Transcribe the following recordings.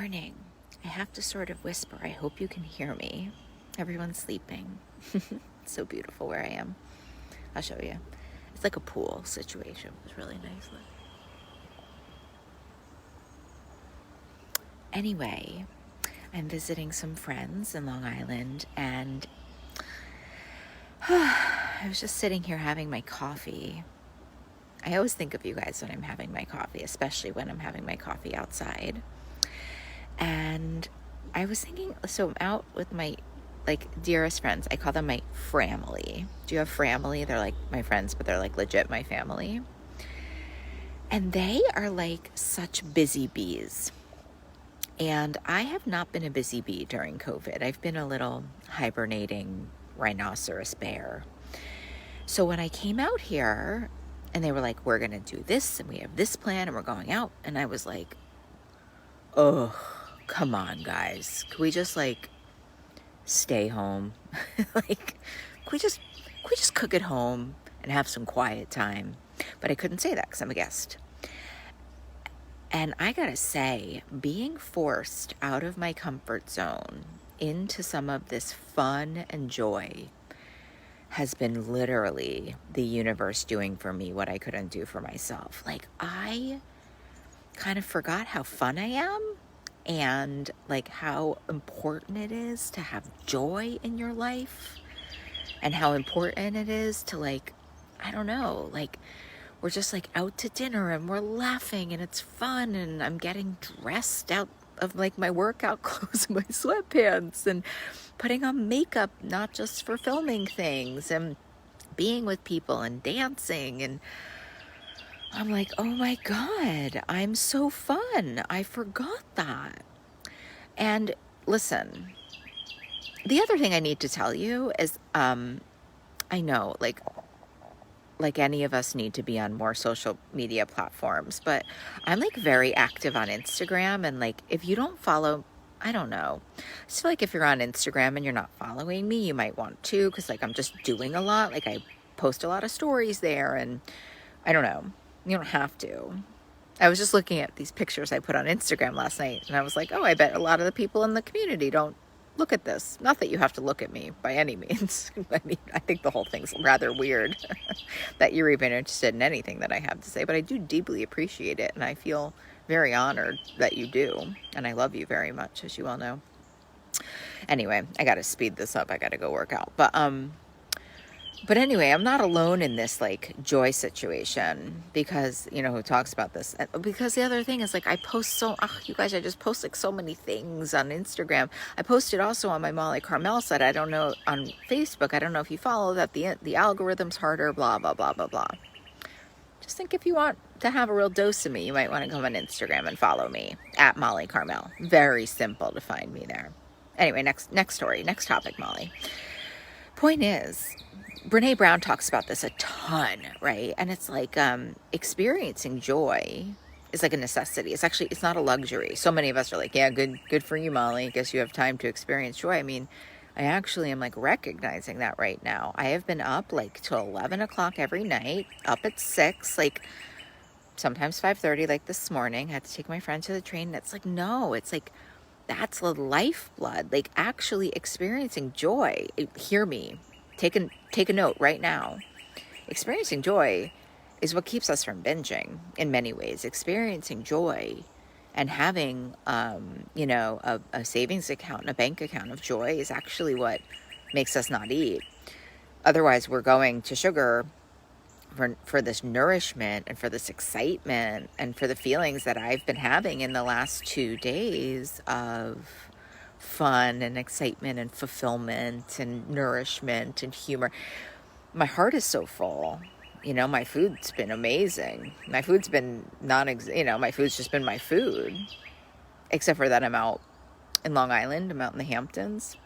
morning. I have to sort of whisper. I hope you can hear me. Everyone's sleeping. It's so beautiful where I am. I'll show you. It's like a pool situation. It's really nice. Look. Anyway, I'm visiting some friends in Long Island, and I was just sitting here having my coffee. I always think of you guys when I'm having my coffee, especially when I'm having my coffee outside. And I was thinking, so I'm out with my dearest friends. I call them my family. Do you have family? They're like my friends, but they're like legit my family. And they are like such busy bees. And I have not been a busy bee during COVID. I've been a little hibernating rhinoceros bear. So when I came out here and they were like, we're going to do this and we have this plan and we're going out. And I was like, oh, come on, guys. Can we just stay home? Can we just cook at home and have some quiet time? But I couldn't say that because I'm a guest. And I gotta say, being forced out of my comfort zone into some of this fun and joy has been literally the universe doing for me what I couldn't do for myself. I kind of forgot how fun I am and how important it is to have joy in your life and how important it is to I don't know, we're just out to dinner and we're laughing and it's fun and I'm getting dressed out of my workout clothes and my sweatpants and putting on makeup, not just for filming things, and being with people and dancing. And I'm like, oh my God, I'm so fun. I forgot that. And listen, the other thing I need to tell you is, I know any of us need to be on more social media platforms, but I'm very active on Instagram. And if you don't follow, I don't know. I just feel if you're on Instagram and you're not following me, you might want to, because I'm just doing a lot. I post a lot of stories there, and I don't know. You don't have to. I was just looking at these pictures I put on Instagram last night, and I was like, oh, I bet a lot of the people in the community don't look at this. Not that you have to look at me by any means. I mean, I think the whole thing's rather weird that you're even interested in anything that I have to say, but I do deeply appreciate it, and I feel very honored that you do, and I love you very much, as you all know. Anyway, I gotta speed this up. I gotta go work out. But anyway, I'm not alone in this joy situation, because, who talks about this? Because the other thing is I post you guys, I just post so many things on Instagram. I posted also on my Molly Carmel site. I don't know, on Facebook. I don't know if you follow that. The algorithm's harder, blah, blah, blah, blah, blah. Just think, if you want to have a real dose of me, you might want to come on Instagram and follow me at Molly Carmel. Very simple to find me there. Anyway, next story, next topic, Molly. Point is, Brene Brown talks about this a ton, right? And it's experiencing joy is a necessity. It's not a luxury. So many of us are yeah, good for you, Molly. I guess you have time to experience joy. I mean, I actually am recognizing that right now. I have been up till 11 o'clock every night, up at 6, sometimes 5:30, this morning. I had to take my friend to the train. That's no, it's that's the lifeblood, actually experiencing joy. Hear me. Take a note right now. Experiencing joy is what keeps us from binging in many ways. Experiencing joy and having, a savings account and a bank account of joy is actually what makes us not eat. Otherwise, we're going to sugar for this nourishment and for this excitement and for the feelings that I've been having in the last 2 days of fun and excitement and fulfillment and nourishment and humor. My heart is so full. My food's been amazing. My food's been my food's just been my food. Except for that I'm out in Long Island. I'm out in the Hamptons.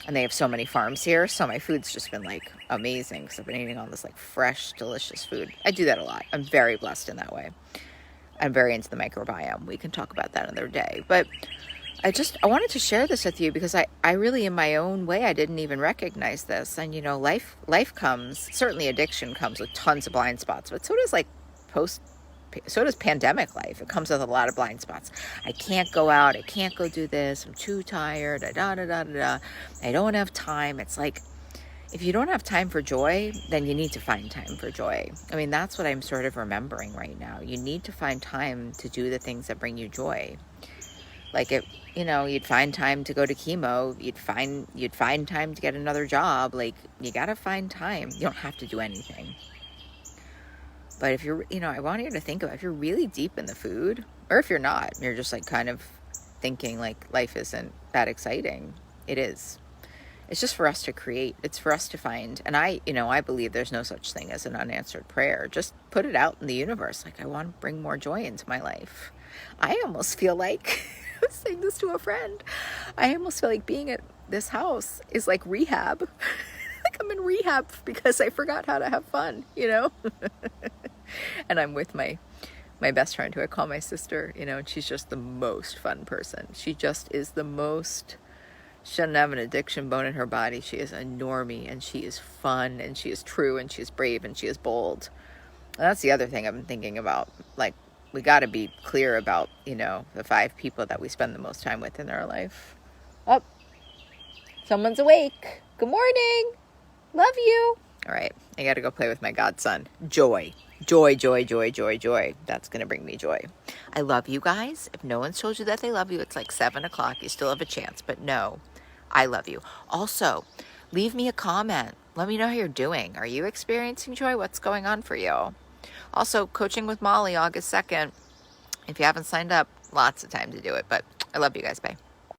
And they have so many farms here. So my food's just been amazing, because I've been eating all this fresh, delicious food. I do that a lot. I'm very blessed in that way. I'm very into the microbiome. We can talk about that another day. But I wanted to share this with you because I really, in my own way, I didn't even recognize this. And, life comes, certainly addiction comes with tons of blind spots, but so does so does pandemic life. It comes with a lot of blind spots. I can't go out. I can't go do this. I'm too tired. Da, da, da, da, da. I don't have time. It's like, if you don't have time for joy, then you need to find time for joy. I mean, that's what I'm sort of remembering right now. You need to find time to do the things that bring you joy. Like, if, you know, you'd find time to go to chemo, you'd find time to get another job. Like, you got to find time. You don't have to do anything. But if you're, you know, I want you to think about, if you're really deep in the food, or if you're not, you're just like kind of thinking like life isn't that exciting. It is. It's just for us to create. It's for us to find. And I believe there's no such thing as an unanswered prayer. Just put it out in the universe. Like, I want to bring more joy into my life. I almost feel like, I was saying this to a friend, I almost feel like being at this house is like rehab. Like I'm in rehab because I forgot how to have fun, you know? And I'm with my best friend, who I call my sister, you know, and she's just the most fun person. She just is the most, she doesn't have an addiction bone in her body. She is a normie, and she is fun, and she is true, and she is brave, and she is bold. And that's the other thing I've been thinking about. Like, we got to be clear about, you know, the 5 people that we spend the most time with in our life. Oh, someone's awake. Good morning. Love you. All right. I got to go play with my godson. Joy. Joy, joy, joy, joy, joy. That's going to bring me joy. I love you guys. If no one's told you that they love you, it's like 7 o'clock. You still have a chance. But no, I love you. Also, leave me a comment. Let me know how you're doing. Are you experiencing joy? What's going on for you? Also, coaching with Molly, August 2nd. If you haven't signed up, lots of time to do it. But I love you guys. Bye.